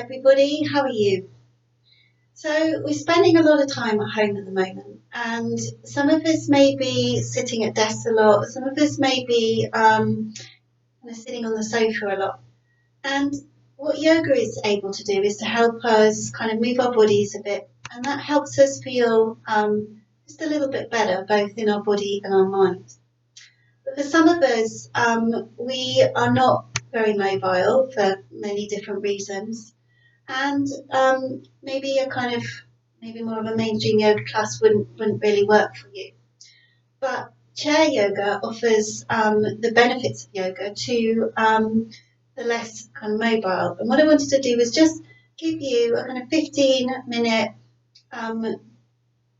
everybody, how are you? So we're spending a lot of time at home at the moment, and some of us may be sitting at desks a lot, some of us may be kind of sitting on the sofa a lot. And what yoga is able to do is to help us kind of move our bodies a bit, and that helps us feel just a little bit better, both in our body and our mind. But for some of us, we are not very mobile for many different reasons. And maybe a kind of maybe more of a mainstream yoga class wouldn't really work for you. But chair yoga offers the benefits of yoga to the less kind of mobile. And what I wanted to do was just give you a kind of 15-minute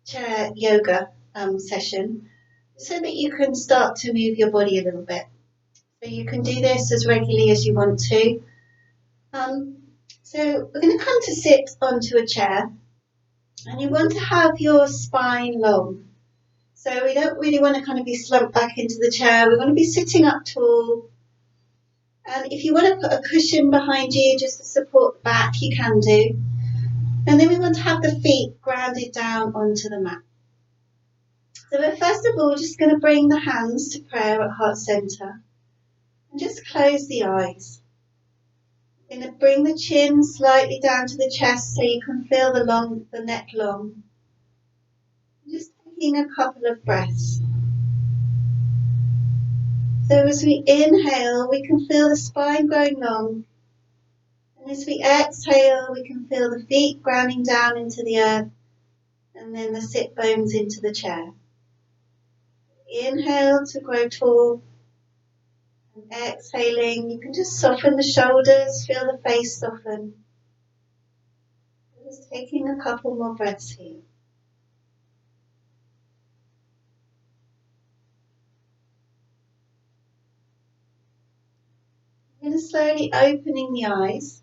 chair yoga session so that you can start to move your body a little bit. So you can do this as regularly as you want to. So we're going to come to sit onto a chair, and you want to have your spine long. So we don't really want to kind of be slumped back into the chair. We want to be sitting up tall. And if you want to put a cushion behind you just to support the back, you can do. And then we want to have the feet grounded down onto the mat. So we're first of all just going to bring the hands to prayer at heart center and just close the eyes. We're going to bring the chin slightly down to the chest so you can feel the neck long. Just taking a couple of breaths. So as we inhale, we can feel the spine growing long. And as we exhale, we can feel the feet grounding down into the earth and then the sit bones into the chair. Inhale to grow tall. And exhaling, you can just soften the shoulders, feel the face soften. Just taking a couple more breaths here. I'm going to slowly opening the eyes.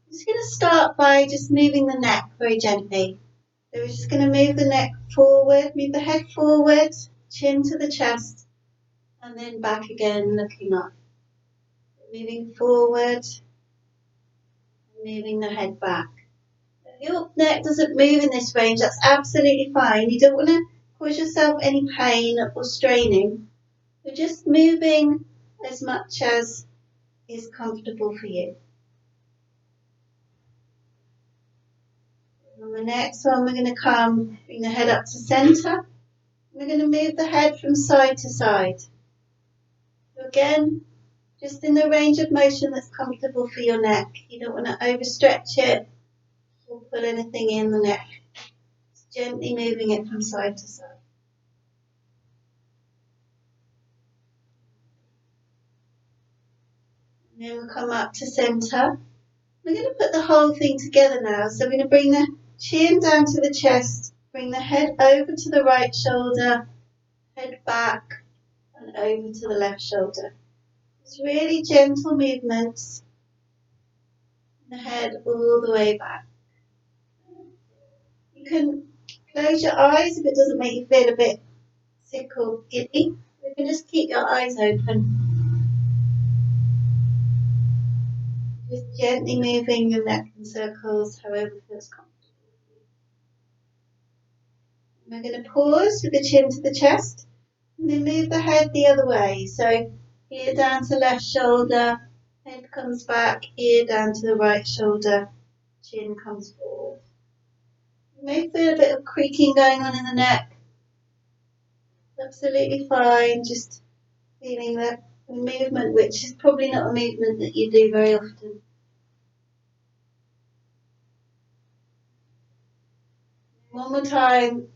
I'm just going to start by just moving the neck very gently. So we're just going to move the neck forward, move the head forward, chin to the chest, and then back again, looking up. Moving forward, moving the head back. If your neck doesn't move in this range, that's absolutely fine. You don't want to cause yourself any pain or straining. You're just moving as much as is comfortable for you. On the next one, we're going to bring the head up to center. We're going to move the head from side to side. So again, just in the range of motion that's comfortable for your neck. You don't want to overstretch it or pull anything in the neck. Just gently moving it from side to side. And then we'll come up to center. We're going to put the whole thing together now. So we're going to bring the chin down to the chest, bring the head over to the right shoulder, head back and over to the left shoulder. Just really gentle movements. The head all the way back. You can close your eyes if it doesn't make you feel a bit sick or giddy. You can just keep your eyes open. Just gently moving your neck in circles, however feels comfortable. We're going to pause with the chin to the chest, and then move the head the other way. So ear down to left shoulder, head comes back, ear down to the right shoulder, chin comes forward. You may feel a bit of creaking going on in the neck. Absolutely fine, just feeling that movement, which is probably not a movement that you do very often. One more time,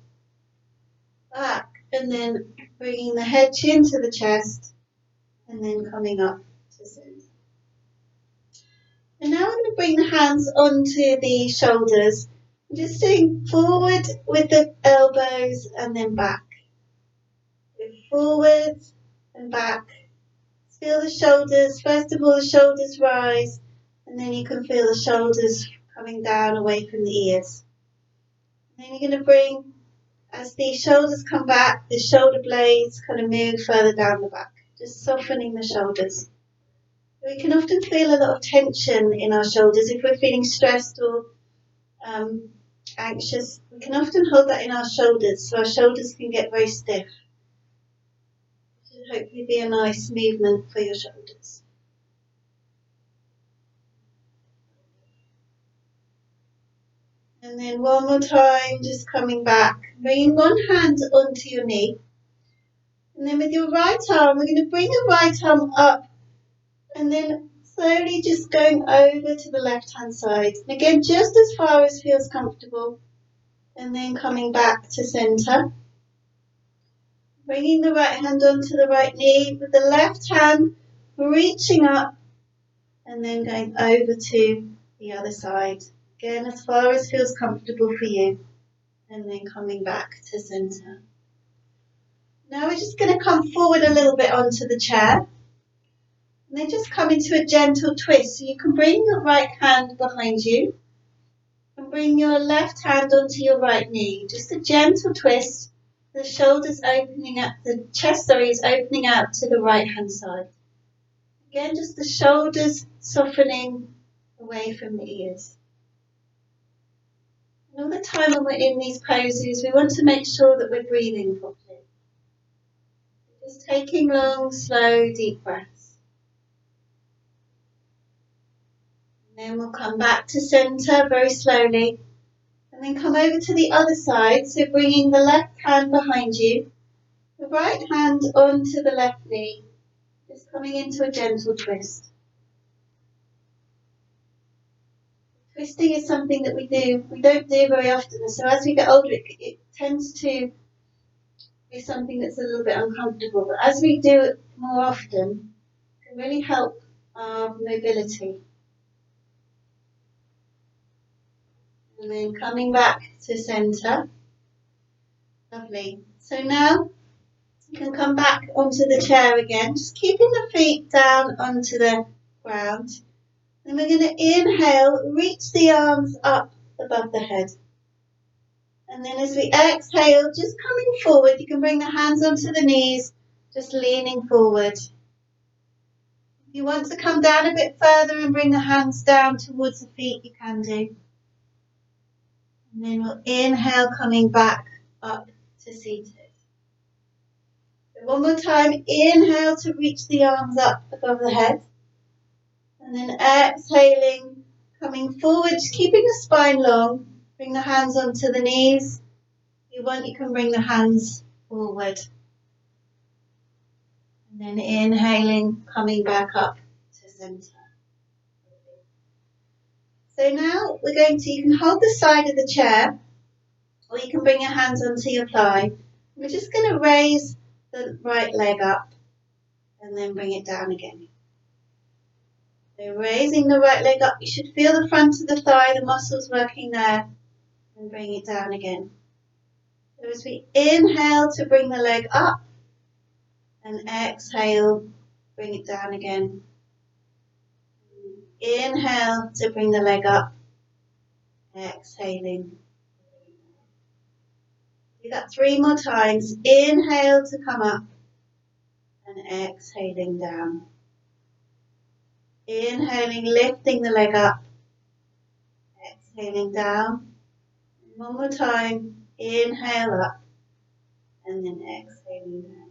back, and then bringing the head chin to the chest, and then coming up to center. And now I'm going to bring the hands onto the shoulders. I'm just doing forward with the elbows and then back. Forward and back. Feel the shoulders. First of all, the shoulders rise, and then you can feel the shoulders coming down away from the ears. And then you're going to bring, as the shoulders come back, the shoulder blades kind of move further down the back, just softening the shoulders. We can often feel a lot of tension in our shoulders if we're feeling stressed or anxious. We can often hold that in our shoulders, so our shoulders can get very stiff. It should hopefully be a nice movement for your shoulders. And then one more time, just coming back, bringing one hand onto your knee. And then with your right arm, we're going to bring the right arm up and then slowly just going over to the left-hand side. And again, just as far as feels comfortable. And then coming back to center. Bringing the right hand onto the right knee with the left hand reaching up and then going over to the other side. Again, as far as feels comfortable for you. And then coming back to center. Now we're just going to come forward a little bit onto the chair. And then just come into a gentle twist. So you can bring your right hand behind you and bring your left hand onto your right knee. Just a gentle twist. The shoulders opening up, the chest, is opening out to the right hand side. Again, just the shoulders softening away from the ears. And all the time when we're in these poses, we want to make sure that we're breathing properly. Just taking long, slow, deep breaths. And then we'll come back to center very slowly. And then come over to the other side, so bringing the left hand behind you, the right hand onto the left knee, just coming into a gentle twist. Twisting is something that we don't do very often, so as we get older it tends to be something that's a little bit uncomfortable, but as we do it more often, it can really help our mobility. And then coming back to center. Lovely. So now you can come back onto the chair again, just keeping the feet down onto the ground. Then we're going to inhale, reach the arms up above the head. And then as we exhale, just coming forward, you can bring the hands onto the knees, just leaning forward. If you want to come down a bit further and bring the hands down towards the feet, you can do. And then we'll inhale, coming back up to seated. So one more time, inhale to reach the arms up above the head. And then exhaling, coming forward, just keeping the spine long. Bring the hands onto the knees. If you want, you can bring the hands forward. And then inhaling, coming back up to center. So now you can hold the side of the chair, or you can bring your hands onto your thigh. We're just going to raise the right leg up and then bring it down again. So raising the right leg up, you should feel the front of the thigh, the muscles working there, and bring it down again. So as we inhale to bring the leg up, and exhale, bring it down again. Inhale to bring the leg up, exhaling. Do that 3 more times. Inhale to come up, and exhaling down. Inhaling, lifting the leg up, exhaling down. 1 more time. Inhale up, and then exhaling down.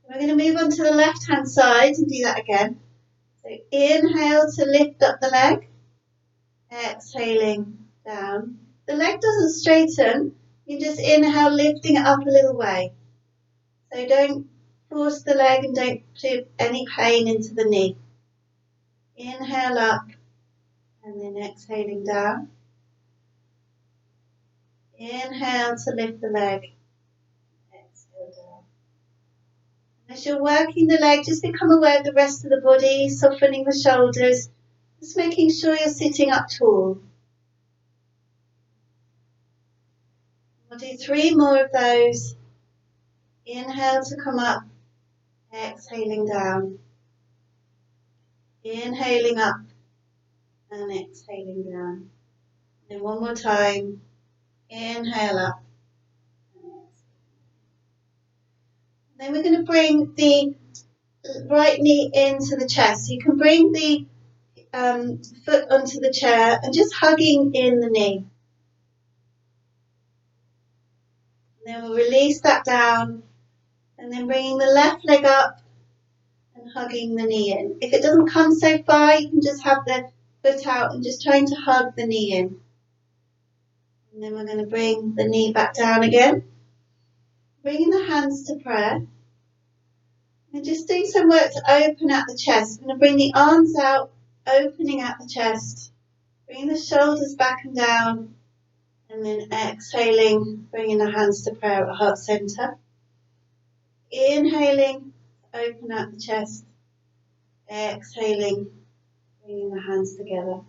We're going to move on to the left hand side and do that again. So inhale to lift up the leg, exhaling down. The leg doesn't straighten, you just inhale, lifting it up a little way. So don't force the leg and don't put any pain into the knee. Inhale up and then exhaling down. Inhale to lift the leg, exhale down. As you're working the leg, just become aware of the rest of the body, softening the shoulders, just making sure you're sitting up tall. We'll do 3 more of those. Inhale to come up, exhaling down. Inhaling up and exhaling down. And 1 more time. Inhale up. Then we're going to bring the right knee into the chest. You can bring the foot onto the chair and just hugging in the knee. And then we'll release that down and then bringing the left leg up and hugging the knee in. If it doesn't come so far, you can just have the foot out and just trying to hug the knee in. And then we're going to bring the knee back down again. Bringing the hands to prayer. And just doing some work to open out the chest. I'm going to bring the arms out, opening out the chest. Bringing the shoulders back and down. And then exhaling, bringing the hands to prayer at heart center. Inhaling, open out the chest. Exhaling, bringing the hands together.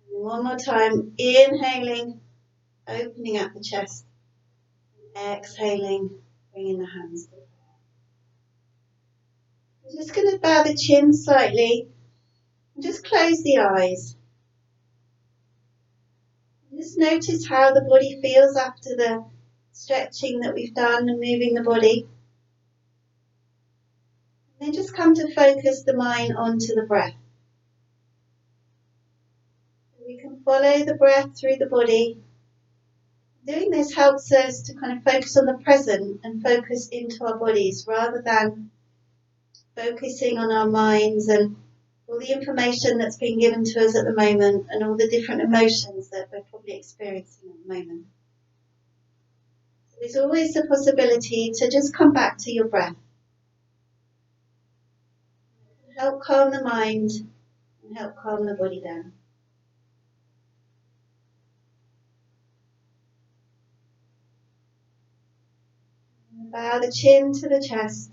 And one more time, inhaling, opening up the chest. Exhaling, bringing the hands together. I'm just going to bow the chin slightly and just close the eyes. Just notice how the body feels after the stretching that we've done and moving the body. And then just come to focus the mind onto the breath. We can follow the breath through the body. Doing this helps us to kind of focus on the present and focus into our bodies rather than focusing on our minds and all the information that's being given to us at the moment and all the different emotions that we're probably experiencing at the moment. So there's always the possibility to just come back to your breath. Help calm the mind and help calm the body down. Bow the chin to the chest.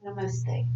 Namaste.